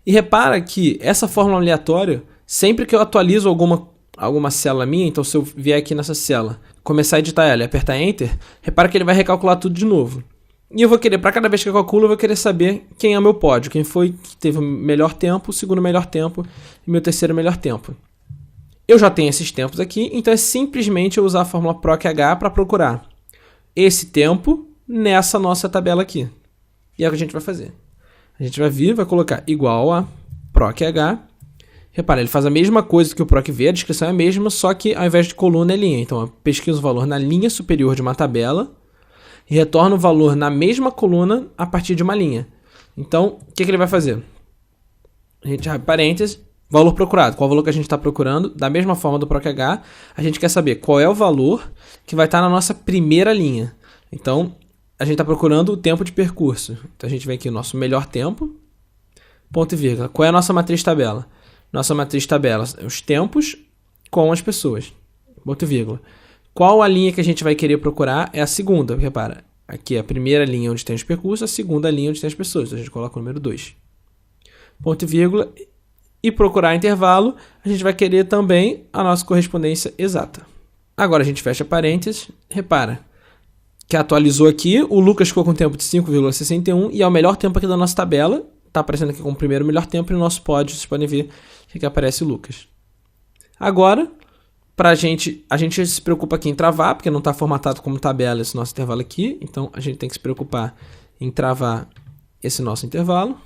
E repara que essa fórmula aleatória, sempre que eu atualizo alguma célula minha, então se eu vier aqui nessa célula, começar a editar ela e apertar Enter, repara que ele vai recalcular tudo de novo. E eu vou querer, para cada vez que eu calculo, eu vou querer saber quem é o meu pódio. Quem foi que teve o melhor tempo, o segundo melhor tempo e meu terceiro melhor tempo. Eu já tenho esses tempos aqui, então é simplesmente eu usar a fórmula PROC-H para procurar esse tempo nessa nossa tabela aqui. E é o que a gente vai fazer. A gente vai vir, vai colocar igual a PROC-H. Repara, ele faz a mesma coisa que o PROC-V, a descrição é a mesma, só que ao invés de coluna é linha. Então eu pesquiso o valor na linha superior de uma tabela e retorno o valor na mesma coluna a partir de uma linha. Então, o que ele vai fazer? A gente abre parênteses, valor procurado. Qual é o valor que a gente está procurando? Da mesma forma do PROC-H, a gente quer saber qual é o valor que vai estar na nossa primeira linha. Então, a gente está procurando o tempo de percurso. Então, a gente vem aqui no nosso melhor tempo, ponto e vírgula. Qual é a nossa matriz tabela? Nossa matriz tabela, os tempos com as pessoas, ponto e vírgula. Qual a linha que a gente vai querer procurar? É a segunda, repara. Aqui é a primeira linha onde tem os percursos, a segunda linha onde tem as pessoas. Então, a gente coloca o número 2. Ponto e vírgula. E procurar intervalo, a gente vai querer também a nossa correspondência exata. Agora a gente fecha parênteses. Repara que atualizou aqui. O Lucas ficou com tempo de 5,61 e é o melhor tempo aqui da nossa tabela. Está aparecendo aqui como o primeiro melhor tempo e no nosso pódio, vocês podem ver que aqui aparece o Lucas. Agora, a gente se preocupa aqui em travar, porque não está formatado como tabela esse nosso intervalo aqui. Então, a gente tem que se preocupar em travar esse nosso intervalo.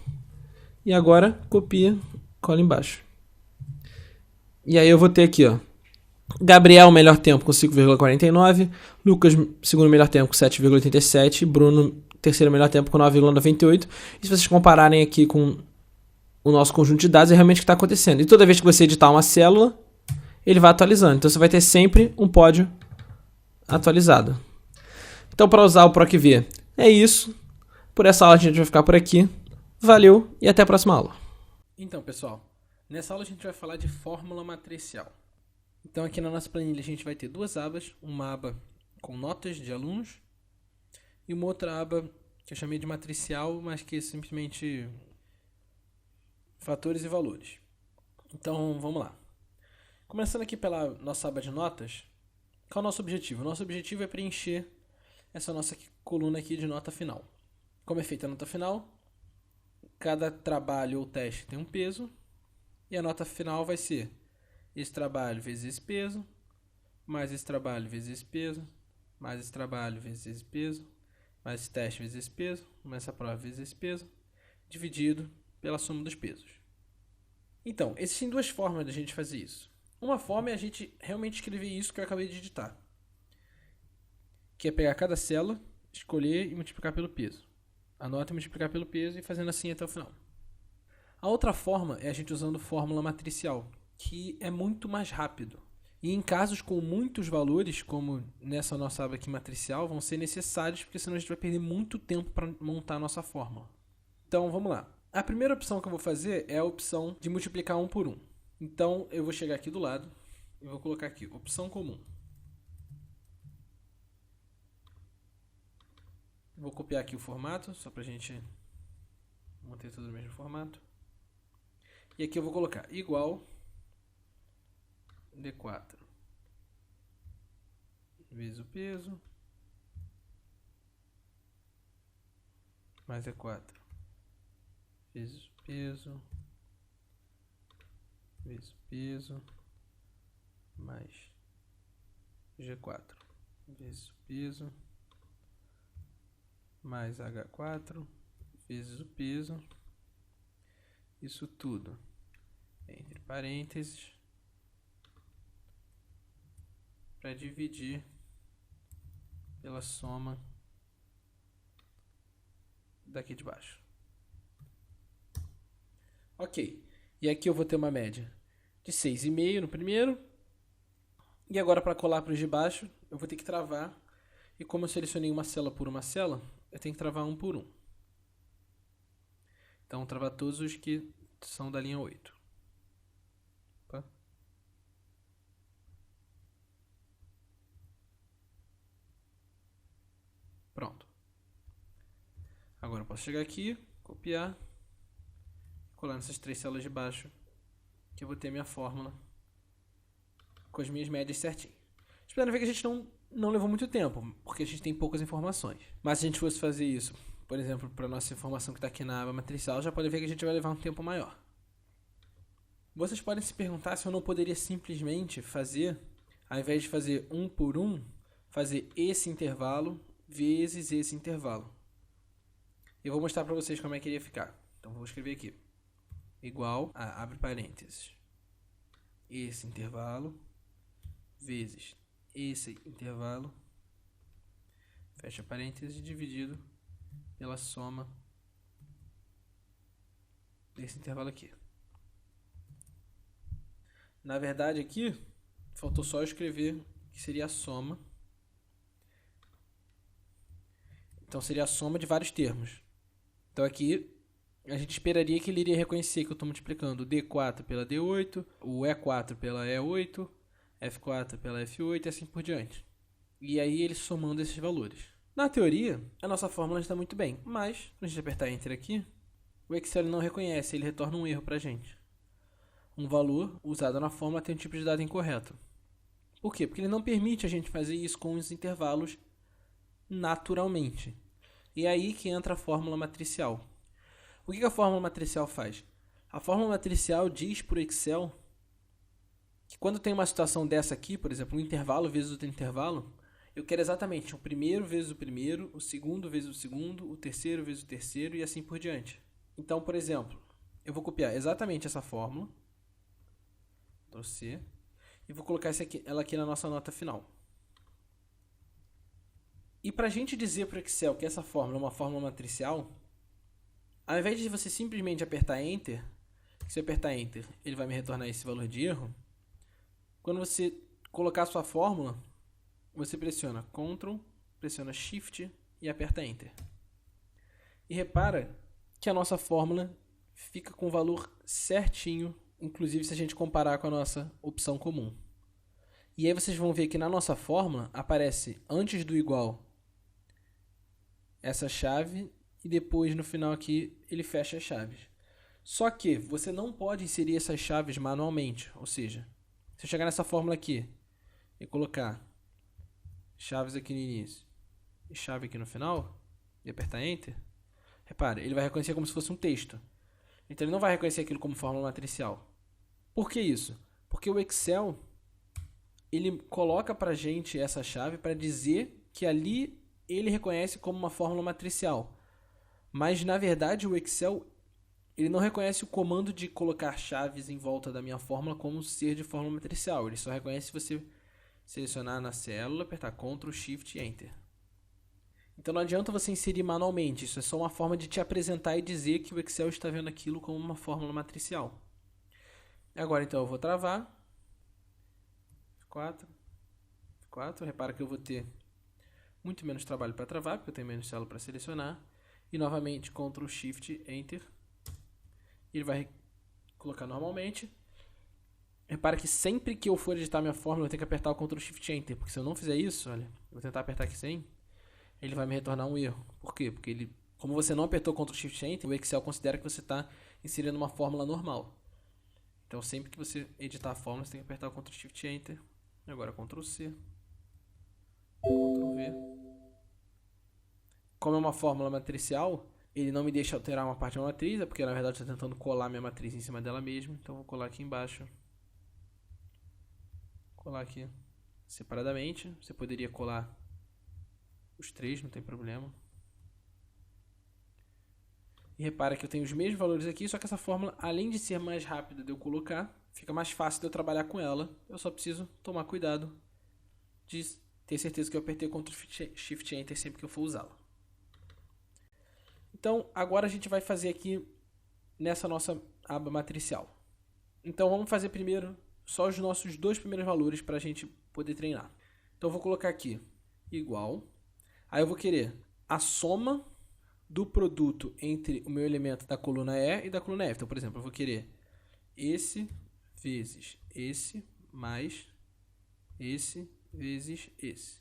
E agora, copia, cola embaixo. E aí eu vou ter aqui, ó, Gabriel, melhor tempo com 5,49. Lucas, segundo melhor tempo com 7,87. Bruno, terceiro melhor tempo com 9,98. E se vocês compararem aqui com o nosso conjunto de dados, é realmente o que está acontecendo. E toda vez que você editar uma célula, ele vai atualizando. Então, você vai ter sempre um pódio atualizado. Então, para usar o PROC-V, é isso. Por essa aula, a gente vai ficar por aqui. Valeu e até a próxima aula. Então, pessoal, nessa aula a gente vai falar de fórmula matricial. Então, aqui na nossa planilha, a gente vai ter duas abas. Uma aba com notas de alunos e uma outra aba que eu chamei de matricial, mas que é simplesmente fatores e valores. Então, vamos lá. Começando aqui pela nossa aba de notas, qual é o nosso objetivo? O nosso objetivo é preencher essa nossa coluna aqui de nota final. Como é feita a nota final? Cada trabalho ou teste tem um peso e a nota final vai ser esse trabalho vezes esse peso, mais esse trabalho vezes esse peso, mais esse trabalho vezes esse peso, mais esse teste vezes esse peso, mais essa prova vezes esse peso, dividido pela soma dos pesos. Então, existem duas formas de a gente fazer isso. Uma forma é a gente realmente escrever isso que eu acabei de digitar, que é pegar cada célula, escolher e multiplicar pelo peso. A nota e multiplicar pelo peso e fazendo assim até o final. A outra forma é a gente usando fórmula matricial, que é muito mais rápido. E em casos com muitos valores, como nessa nossa aba aqui matricial, vão ser necessários, porque senão a gente vai perder muito tempo para montar a nossa fórmula. Então, vamos lá. A primeira opção que eu vou fazer é a opção de multiplicar 1 por 1. Então, eu vou chegar aqui do lado e vou colocar aqui, opção comum. Vou copiar aqui o formato, só para a gente manter tudo no mesmo formato. E aqui eu vou colocar igual D4 vezes o peso mais D4 vezes o peso vezes o peso mais G4 vezes o peso mais H4 vezes o peso, isso tudo entre parênteses, para dividir pela soma daqui de baixo. Ok, e aqui eu vou ter uma média de 6,5 no primeiro, e agora para colar para os de baixo, eu vou ter que travar, e como eu selecionei uma célula por uma célula, eu tenho que travar 1 por 1. Então, travar todos os que são da linha 8. Tá? Pronto. Agora eu posso chegar aqui, copiar, colar nessas três células de baixo, que eu vou ter minha fórmula com as minhas médias certinho. Esperando ver que a gente não não levou muito tempo, porque a gente tem poucas informações. Mas se a gente fosse fazer isso, por exemplo, para nossa informação que está aqui na aba matricial, já pode ver que a gente vai levar um tempo maior. Vocês podem se perguntar se eu não poderia simplesmente fazer, ao invés de fazer um por um, fazer esse intervalo vezes esse intervalo. Eu vou mostrar para vocês como é que iria ficar. Então vou escrever aqui. Igual a, abre parênteses, esse intervalo vezes esse intervalo, fecha parênteses, dividido pela soma desse intervalo aqui. Na verdade aqui, faltou só escrever que seria a soma. Então seria a soma de vários termos. Então aqui a gente esperaria que ele iria reconhecer que eu estou multiplicando o D4 pela D8, o E4 pela E8, F4 pela F8 e assim por diante. E aí ele somando esses valores. Na teoria, a nossa fórmula está muito bem, mas quando a gente apertar Enter aqui, o Excel não reconhece, ele retorna um erro para a gente. Um valor usado na fórmula tem um tipo de dado incorreto. Por quê? Porque ele não permite a gente fazer isso com os intervalos naturalmente. E é aí que entra a fórmula matricial. O que a fórmula matricial faz? A fórmula matricial diz para o Excel que quando tem uma situação dessa aqui, por exemplo, um intervalo vezes outro intervalo, eu quero exatamente o primeiro vezes o primeiro, o segundo vezes o segundo, o terceiro vezes o terceiro e assim por diante. Então, por exemplo, eu vou copiar exatamente essa fórmula, Ctrl C, e vou colocar ela aqui na nossa nota final. E para a gente dizer para o Excel que essa fórmula é uma fórmula matricial, ao invés de você simplesmente apertar Enter, se eu apertar Enter, ele vai me retornar esse valor de erro. Quando você colocar a sua fórmula, você pressiona Ctrl, pressiona Shift e aperta Enter. E repara que a nossa fórmula fica com o valor certinho, inclusive se a gente comparar com a nossa opção comum. E aí vocês vão ver que na nossa fórmula aparece antes do igual essa chave e depois no final aqui ele fecha as chaves. Só que você não pode inserir essas chaves manualmente, ou seja, se eu chegar nessa fórmula aqui e colocar chaves aqui no início e chave aqui no final e apertar Enter, repare, ele vai reconhecer como se fosse um texto. Então ele não vai reconhecer aquilo como fórmula matricial. Por que isso? Porque o Excel ele coloca pra gente essa chave para dizer que ali ele reconhece como uma fórmula matricial. Mas na verdade o Excel ele não reconhece o comando de colocar chaves em volta da minha fórmula como ser de fórmula matricial. Ele só reconhece se você selecionar na célula, apertar Ctrl, Shift e Enter. Então não adianta você inserir manualmente. Isso é só uma forma de te apresentar e dizer que o Excel está vendo aquilo como uma fórmula matricial. Agora então eu vou travar. F4. F4. Repara que eu vou ter muito menos trabalho para travar, porque eu tenho menos célula para selecionar. E novamente Ctrl, Shift, Enter. Ele vai colocar normalmente. Repara que sempre que eu for editar minha fórmula, eu tenho que apertar o Ctrl Shift Enter, porque se eu não fizer isso, olha, eu vou tentar apertar aqui sem, ele vai me retornar um erro. Por quê? Porque ele, como você não apertou o Ctrl Shift Enter, o Excel considera que você está inserindo uma fórmula normal. Então sempre que você editar a fórmula, você tem que apertar o Ctrl Shift Enter. Agora Ctrl C, Ctrl V. Como é uma fórmula matricial, ele não me deixa alterar uma parte da matriz, porque na verdade eu estou tentando colar minha matriz em cima dela mesmo. Então vou colar aqui embaixo. Colar aqui separadamente. Você poderia colar os três, não tem problema. E repara que eu tenho os mesmos valores aqui, só que essa fórmula, além de ser mais rápida de eu colocar, fica mais fácil de eu trabalhar com ela. Eu só preciso tomar cuidado de ter certeza que eu apertei Ctrl Shift Enter sempre que eu for usá-la. Então, agora a gente vai fazer aqui nessa nossa aba matricial. Então, vamos fazer primeiro só os nossos dois primeiros valores para a gente poder treinar. Então, eu vou colocar aqui igual. Aí eu vou querer a soma do produto entre o meu elemento da coluna E e da coluna F. Então, por exemplo, eu vou querer esse vezes esse mais esse vezes esse.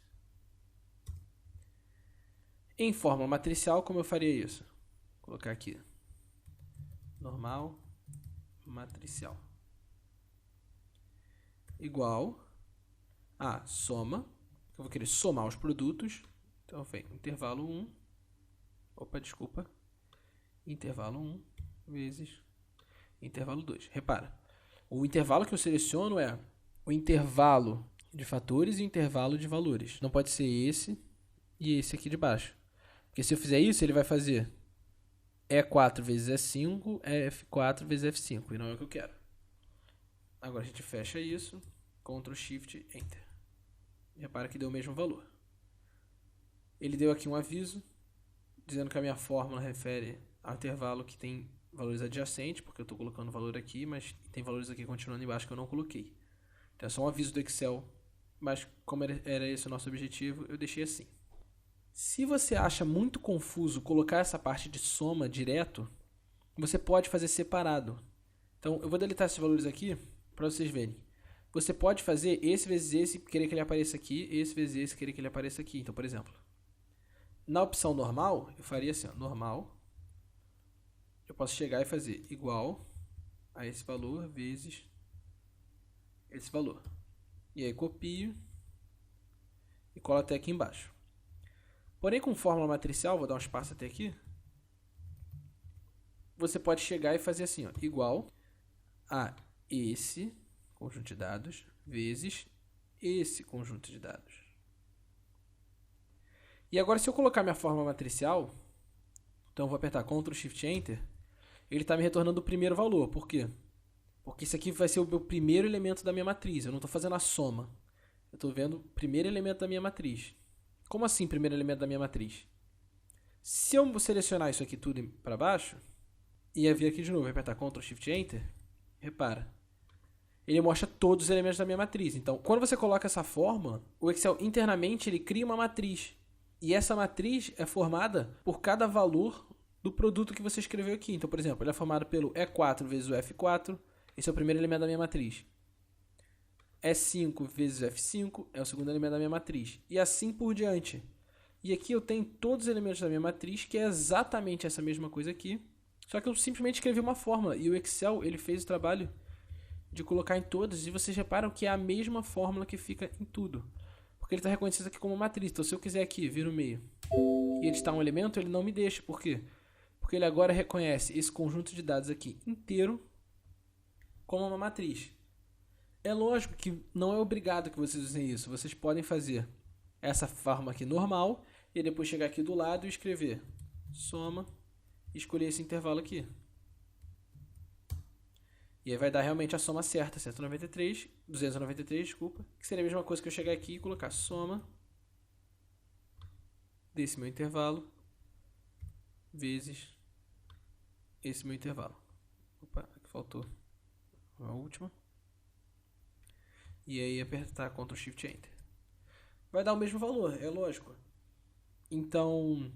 Em fórmula matricial, como eu faria isso? Vou colocar aqui normal matricial igual a soma, eu vou querer somar os produtos. Então vem intervalo 1. Opa, desculpa. Intervalo 1 vezes intervalo 2. Repara, o intervalo que eu seleciono é o intervalo de fatores e o intervalo de valores. Não pode ser esse e esse aqui de baixo. Porque se eu fizer isso, ele vai fazer E4 vezes E5, F4 vezes F5. E não é o que eu quero. Agora a gente fecha isso. Ctrl, Shift, Enter. E repara que deu o mesmo valor. Ele deu aqui um aviso, dizendo que a minha fórmula refere ao intervalo que tem valores adjacentes, porque eu estou colocando valor aqui, mas tem valores aqui continuando embaixo que eu não coloquei. Então é só um aviso do Excel, mas como era esse o nosso objetivo, eu deixei assim. Se você acha muito confuso colocar essa parte de soma direto, você pode fazer separado. Então eu vou deletar esses valores aqui para vocês verem. Você pode fazer esse vezes esse, querer que ele apareça aqui, esse vezes esse, querer que ele apareça aqui. Então, por exemplo, na opção normal, eu faria assim, ó, normal. Eu posso chegar e fazer igual a esse valor vezes esse valor. E aí copio e colo até aqui embaixo. Porém, com fórmula matricial, vou dar um espaço até aqui. Você pode chegar e fazer assim, ó, igual a esse conjunto de dados vezes esse conjunto de dados. E agora, se eu colocar minha fórmula matricial, então eu vou apertar Ctrl Shift Enter, ele está me retornando o primeiro valor. Por quê? Porque isso aqui vai ser o meu primeiro elemento da minha matriz. Eu não estou fazendo a soma. Eu estou vendo o primeiro elemento da minha matriz. Como assim primeiro elemento da minha matriz? Se eu selecionar isso aqui tudo para baixo, e vir aqui de novo e apertar Ctrl Shift Enter, repara, ele mostra todos os elementos da minha matriz. Então, quando você coloca essa fórmula, o Excel internamente ele cria uma matriz. E essa matriz é formada por cada valor do produto que você escreveu aqui. Então, por exemplo, ele é formado pelo E4 vezes o F4. Esse é o primeiro elemento da minha matriz. E5 vezes o F5 é o segundo elemento da minha matriz. E assim por diante. E aqui eu tenho todos os elementos da minha matriz, que é exatamente essa mesma coisa aqui. Só que eu simplesmente escrevi uma fórmula. E o Excel ele fez o trabalho de colocar em todas. E vocês reparam que é a mesma fórmula que fica em tudo. Porque ele está reconhecendo isso aqui como matriz. Então, se eu quiser aqui vir no meio e editar um elemento, ele não me deixa. Por quê? Porque ele agora reconhece esse conjunto de dados aqui inteiro como uma matriz. É lógico que não é obrigado que vocês usem isso. Vocês podem fazer essa forma aqui normal e depois chegar aqui do lado e escrever soma e escolher esse intervalo aqui. E aí vai dar realmente a soma certa, 293, desculpa, que seria a mesma coisa que eu chegar aqui e colocar soma desse meu intervalo vezes esse meu intervalo. Opa, aqui faltou a última. E aí apertar Ctrl Shift Enter. Vai dar o mesmo valor, é lógico. Então,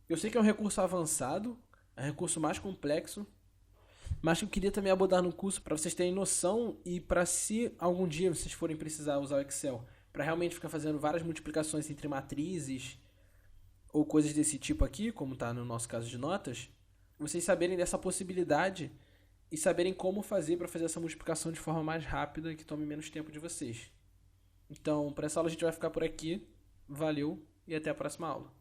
eu sei que é um recurso avançado, é um recurso mais complexo, mas eu queria também abordar no curso para vocês terem noção e para se algum dia vocês forem precisar usar o Excel para realmente ficar fazendo várias multiplicações entre matrizes ou coisas desse tipo aqui, como está no nosso caso de notas, vocês saberem dessa possibilidade e saberem como fazer para fazer essa multiplicação de forma mais rápida e que tome menos tempo de vocês. Então, para essa aula a gente vai ficar por aqui. Valeu e até a próxima aula.